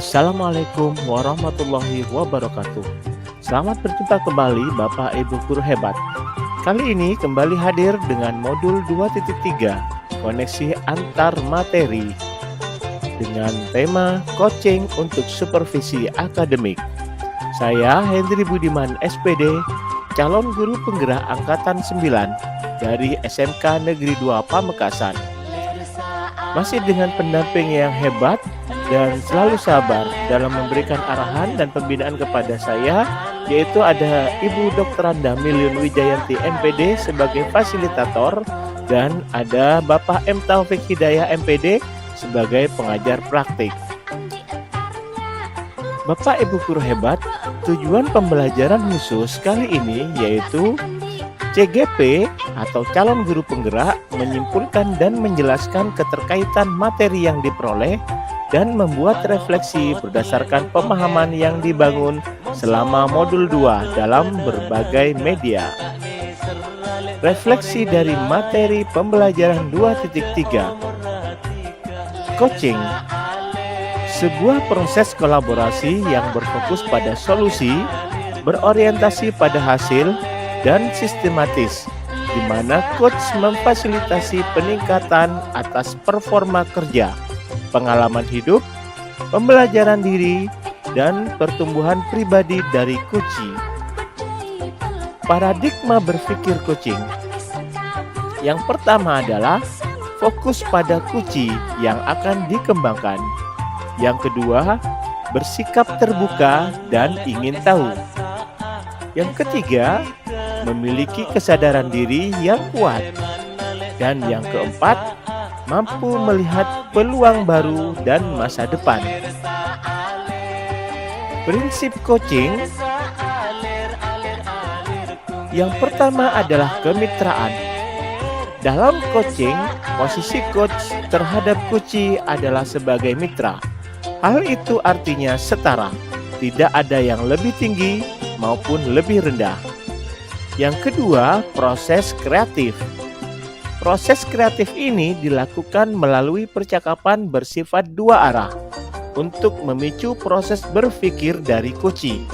Assalamualaikum warahmatullahi wabarakatuh. Selamat berjumpa kembali Bapak Ibu Guru Hebat. Kali ini kembali hadir dengan modul 2.3 Koneksi Antar Materi dengan tema Coaching untuk Supervisi Akademik. Saya Hendri Budiman SPD, calon guru penggerak Angkatan 9 dari SMK Negeri 2 Pamekasan. Masih dengan pendamping yang hebat dan selalu sabar dalam memberikan arahan dan pembinaan kepada saya, yaitu ada Ibu Dr. Anda Miliun Wijayanti MPD sebagai fasilitator dan ada Bapak M. Taufik Hidayah MPD sebagai pengajar praktik. Bapak Ibu Guru Hebat, tujuan pembelajaran khusus kali ini yaitu CGP atau calon guru penggerak menyimpulkan dan menjelaskan keterkaitan materi yang diperoleh dan membuat refleksi berdasarkan pemahaman yang dibangun selama modul 2 dalam berbagai media. Refleksi dari materi pembelajaran 2.3. Coaching, sebuah proses kolaborasi yang berfokus pada solusi, berorientasi pada hasil, dan sistematis, di mana coach memfasilitasi peningkatan atas performa kerja, pengalaman hidup, pembelajaran diri, dan pertumbuhan pribadi dari coachee. Paradigma berpikir coaching. Yang pertama adalah fokus pada coachee yang akan dikembangkan. Yang kedua, bersikap terbuka dan ingin tahu. Yang ketiga, memiliki kesadaran diri yang kuat. Dan yang keempat, mampu melihat peluang baru dan masa depan. Prinsip coaching. Yang pertama adalah kemitraan. Dalam coaching, posisi coach terhadap coachee adalah sebagai mitra. Hal itu artinya setara, tidak ada yang lebih tinggi maupun lebih rendah. Yang kedua, proses kreatif. Proses kreatif ini dilakukan melalui percakapan bersifat dua arah untuk memicu proses berpikir dari coachee,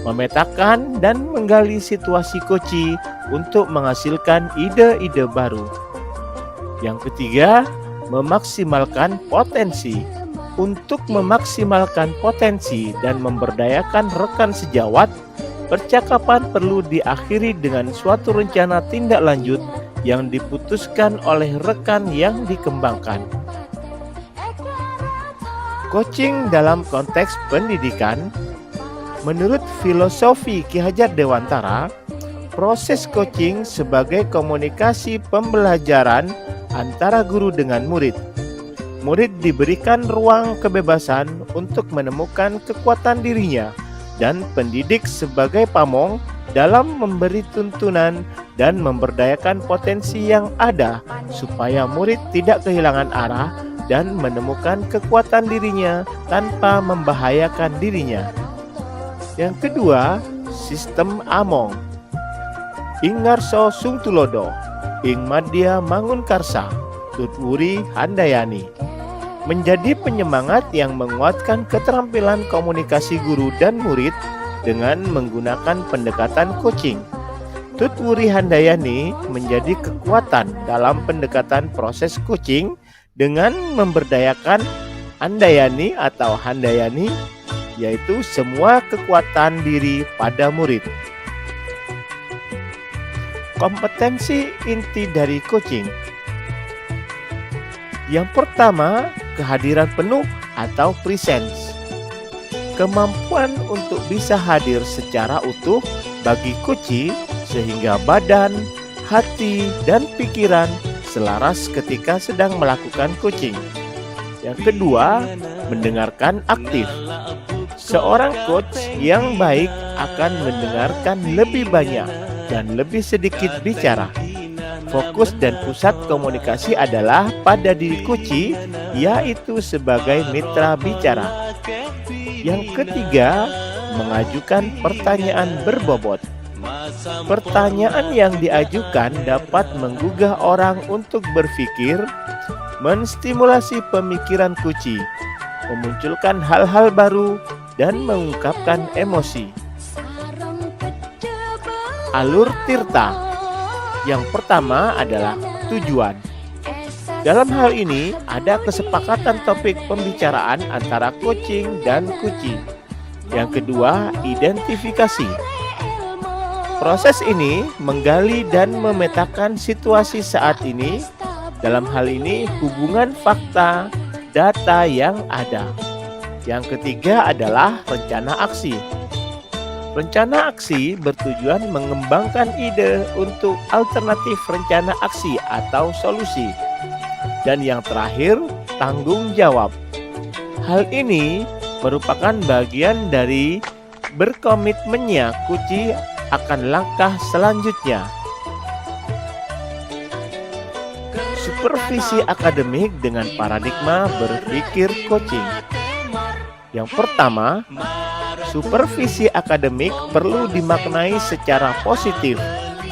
memetakan dan menggali situasi coachee untuk menghasilkan ide-ide baru. Yang ketiga, memaksimalkan potensi. Untuk memaksimalkan potensi dan memberdayakan rekan sejawat, percakapan perlu diakhiri dengan suatu rencana tindak lanjut yang diputuskan oleh rekan yang dikembangkan. Coaching dalam konteks pendidikan. Menurut filosofi Ki Hajar Dewantara, proses coaching sebagai komunikasi pembelajaran antara guru dengan murid. Murid diberikan ruang kebebasan untuk menemukan kekuatan dirinya dan pendidik sebagai pamong dalam memberi tuntunan dan memberdayakan potensi yang ada supaya murid tidak kehilangan arah dan menemukan kekuatan dirinya tanpa membahayakan dirinya. Yang kedua, sistem Among. Ing ngarso sung tulodo, ing madya mangun karsa, tutwuri handayani. Menjadi penyemangat yang menguatkan keterampilan komunikasi guru dan murid dengan menggunakan pendekatan coaching. Tutwuri Handayani menjadi kekuatan dalam pendekatan proses coaching dengan memberdayakan Handayani atau Handayani, yaitu semua kekuatan diri pada murid. Kompetensi inti dari coaching. Yang pertama, kehadiran penuh atau presence. Kemampuan untuk bisa hadir secara utuh bagi coachee sehingga badan, hati, dan pikiran selaras ketika sedang melakukan coaching. Yang kedua, mendengarkan aktif. Seorang coach yang baik akan mendengarkan lebih banyak dan lebih sedikit bicara. Fokus dan pusat komunikasi adalah pada diri coachee, yaitu sebagai mitra bicara. Yang ketiga, mengajukan pertanyaan berbobot. Pertanyaan yang diajukan dapat menggugah orang untuk berpikir, menstimulasi pemikiran coachee. memunculkan hal-hal baru, dan mengungkapkan emosi. Alur Tirta. Yang pertama adalah tujuan. Dalam hal ini, ada kesepakatan topik pembicaraan antara coaching dan kuci. Yang kedua, identifikasi. Proses ini menggali dan memetakan situasi saat ini, dalam hal ini hubungan fakta, data yang ada. Yang ketiga adalah rencana aksi. Rencana aksi bertujuan mengembangkan ide untuk alternatif rencana aksi atau solusi. Dan yang terakhir, tanggung jawab. Hal ini merupakan bagian dari berkomitmennya kuci akan langkah selanjutnya. Supervisi akademik dengan paradigma berpikir coaching. Yang pertama, supervisi akademik perlu dimaknai secara positif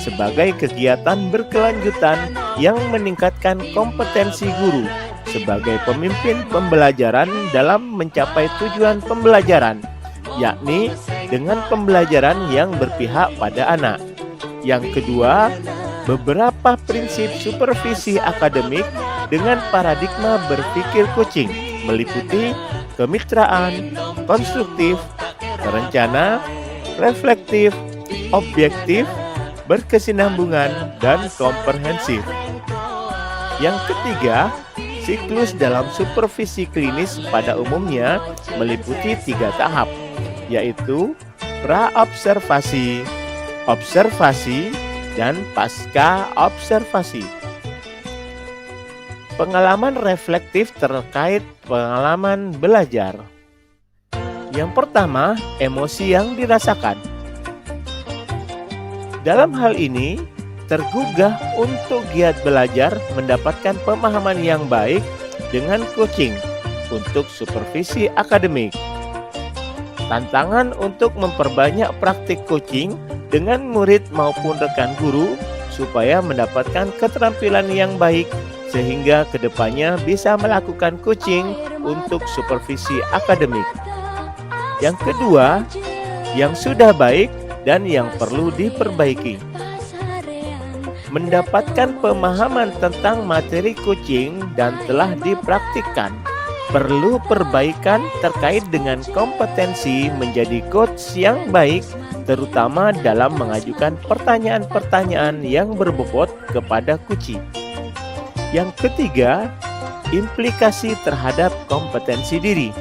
sebagai kegiatan berkelanjutan yang meningkatkan kompetensi guru sebagai pemimpin pembelajaran dalam mencapai tujuan pembelajaran, yakni dengan pembelajaran yang berpihak pada anak. Yang kedua, beberapa prinsip supervisi akademik dengan paradigma berpikir coaching meliputi kemitraan, konstruktif, terencana, reflektif, objektif, berkesinambungan, dan komprehensif. Yang ketiga, siklus dalam supervisi klinis pada umumnya meliputi 3 tahap, yaitu pra-observasi, observasi, dan pasca observasi. Pengalaman reflektif terkait pengalaman belajar. Yang pertama, emosi yang dirasakan. Dalam hal ini, tergugah untuk giat belajar mendapatkan pemahaman yang baik dengan coaching untuk supervisi akademik. Tantangan untuk memperbanyak praktik coaching dengan murid maupun rekan guru supaya mendapatkan keterampilan yang baik sehingga kedepannya bisa melakukan coaching untuk supervisi akademik. Yang kedua, yang sudah baik dan yang perlu diperbaiki. Mendapatkan pemahaman tentang materi coaching dan telah dipraktikkan, perlu perbaikan terkait dengan kompetensi menjadi coach yang baik, terutama dalam mengajukan pertanyaan-pertanyaan yang berbobot kepada coach. Yang ketiga, implikasi terhadap kompetensi diri.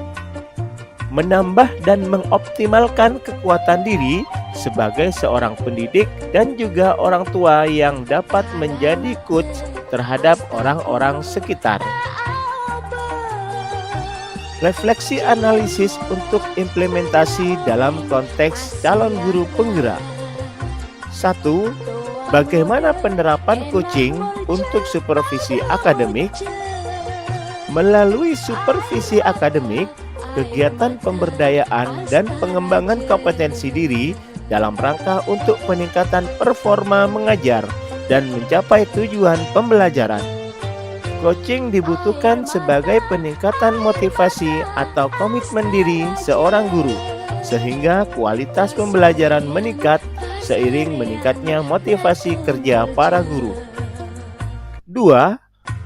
Menambah dan mengoptimalkan kekuatan diri sebagai seorang pendidik dan juga orang tua yang dapat menjadi coach terhadap orang-orang sekitar. Refleksi analisis untuk implementasi dalam konteks calon guru penggerak. 1. Bagaimana penerapan coaching untuk supervisi akademik? Melalui supervisi akademik, kegiatan pemberdayaan dan pengembangan kompetensi diri dalam rangka untuk peningkatan performa mengajar dan mencapai tujuan pembelajaran. Coaching dibutuhkan sebagai peningkatan motivasi atau komitmen diri seorang guru, sehingga kualitas pembelajaran meningkat seiring meningkatnya motivasi kerja para guru. 2.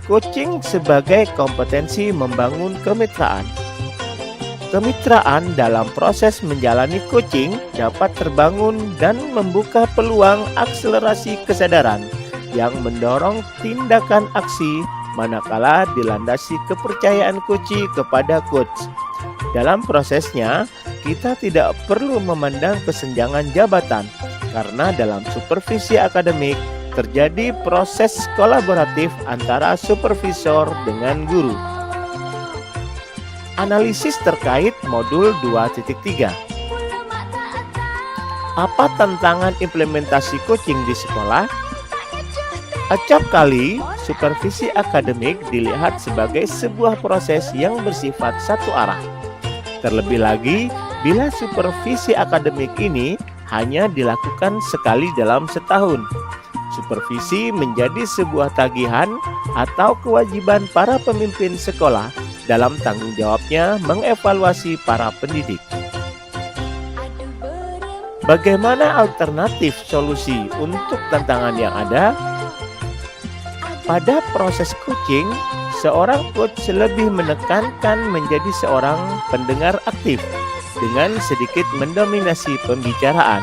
Coaching sebagai kompetensi membangun kemitraan. Kemitraan dalam proses menjalani coaching dapat terbangun dan membuka peluang akselerasi kesadaran yang mendorong tindakan aksi manakala dilandasi kepercayaan coach kepada coach. Dalam prosesnya, kita tidak perlu memandang kesenjangan jabatan karena dalam supervisi akademik terjadi proses kolaboratif antara supervisor dengan guru. Analisis terkait modul 2.3. Apa tantangan implementasi coaching di sekolah? Acap kali, supervisi akademik dilihat sebagai sebuah proses yang bersifat satu arah. Terlebih lagi, bila supervisi akademik ini hanya dilakukan sekali dalam setahun. Supervisi menjadi sebuah tagihan atau kewajiban para pemimpin sekolah dalam tanggung jawabnya mengevaluasi para pendidik. Bagaimana alternatif solusi untuk tantangan yang ada? Pada proses coaching, seorang coach lebih menekankan menjadi seorang pendengar aktif dengan sedikit mendominasi pembicaraan.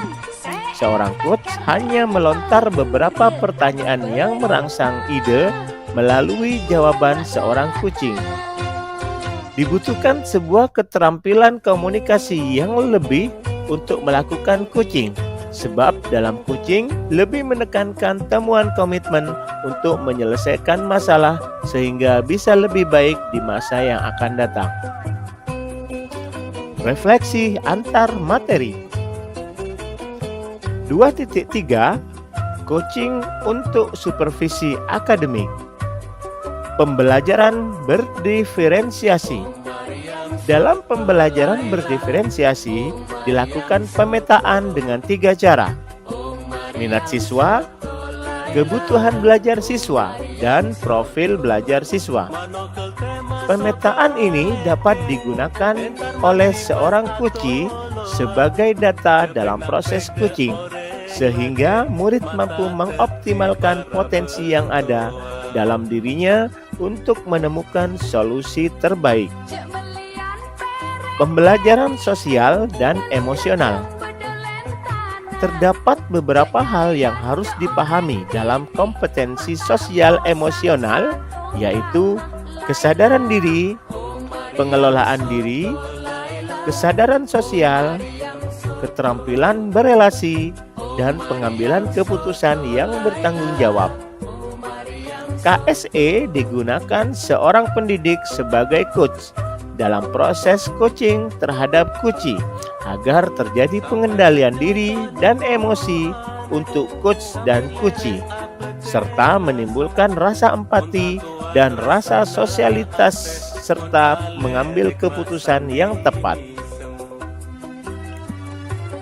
Seorang coach hanya melontar beberapa pertanyaan yang merangsang ide melalui jawaban seorang kucing. Dibutuhkan sebuah keterampilan komunikasi yang lebih untuk melakukan coaching, sebab dalam coaching lebih menekankan temuan komitmen untuk menyelesaikan masalah sehingga bisa lebih baik di masa yang akan datang. Refleksi antar materi. 2.3 Coaching untuk supervisi akademik. Pembelajaran berdiferensiasi. Dalam pembelajaran berdiferensiasi dilakukan pemetaan dengan 3 cara: minat siswa, kebutuhan belajar siswa, dan profil belajar siswa. Pemetaan ini dapat digunakan oleh seorang coach sebagai data dalam proses coaching, sehingga murid mampu mengoptimalkan potensi yang ada dalam dirinya untuk menemukan solusi terbaik. Pembelajaran sosial dan emosional. Terdapat beberapa hal yang harus dipahami dalam kompetensi sosial emosional, yaitu kesadaran diri, pengelolaan diri, kesadaran sosial, keterampilan berelasi, dan pengambilan keputusan yang bertanggung jawab. KSE digunakan seorang pendidik sebagai coach dalam proses coaching terhadap kuci agar terjadi pengendalian diri dan emosi untuk coach dan kuci, serta menimbulkan rasa empati dan rasa sosialitas serta mengambil keputusan yang tepat.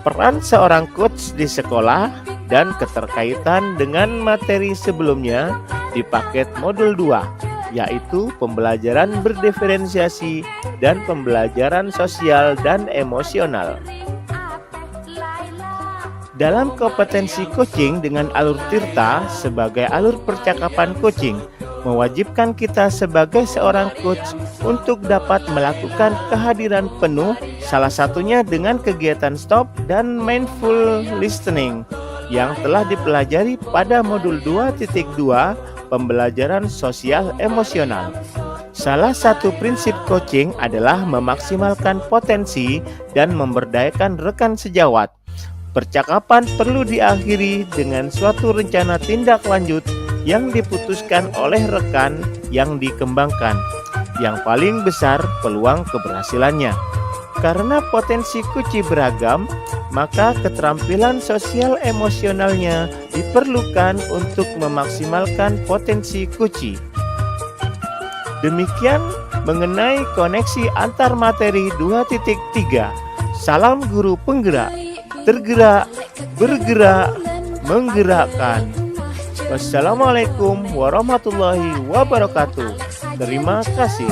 Peran seorang coach di sekolah dan keterkaitan dengan materi sebelumnya di paket modul 2, yaitu pembelajaran berdiferensiasi dan pembelajaran sosial dan emosional. Dalam kompetensi coaching dengan alur Tirta sebagai alur percakapan coaching, mewajibkan kita sebagai seorang coach untuk dapat melakukan kehadiran penuh, salah satunya dengan kegiatan stop dan mindful listening yang telah dipelajari pada modul 2.2 pembelajaran sosial emosional. Salah satu prinsip coaching adalah memaksimalkan potensi dan memberdayakan rekan sejawat. Percakapan perlu diakhiri dengan suatu rencana tindak lanjut yang diputuskan oleh rekan yang dikembangkan. Yang paling besar peluang keberhasilannya. Karena potensi kuci beragam, maka keterampilan sosial emosionalnya diperlukan untuk memaksimalkan potensi kuci. Demikian mengenai koneksi antar materi 2.3. Salam guru penggerak, tergerak, bergerak, menggerakkan. Wassalamualaikum warahmatullahi wabarakatuh. Terima kasih.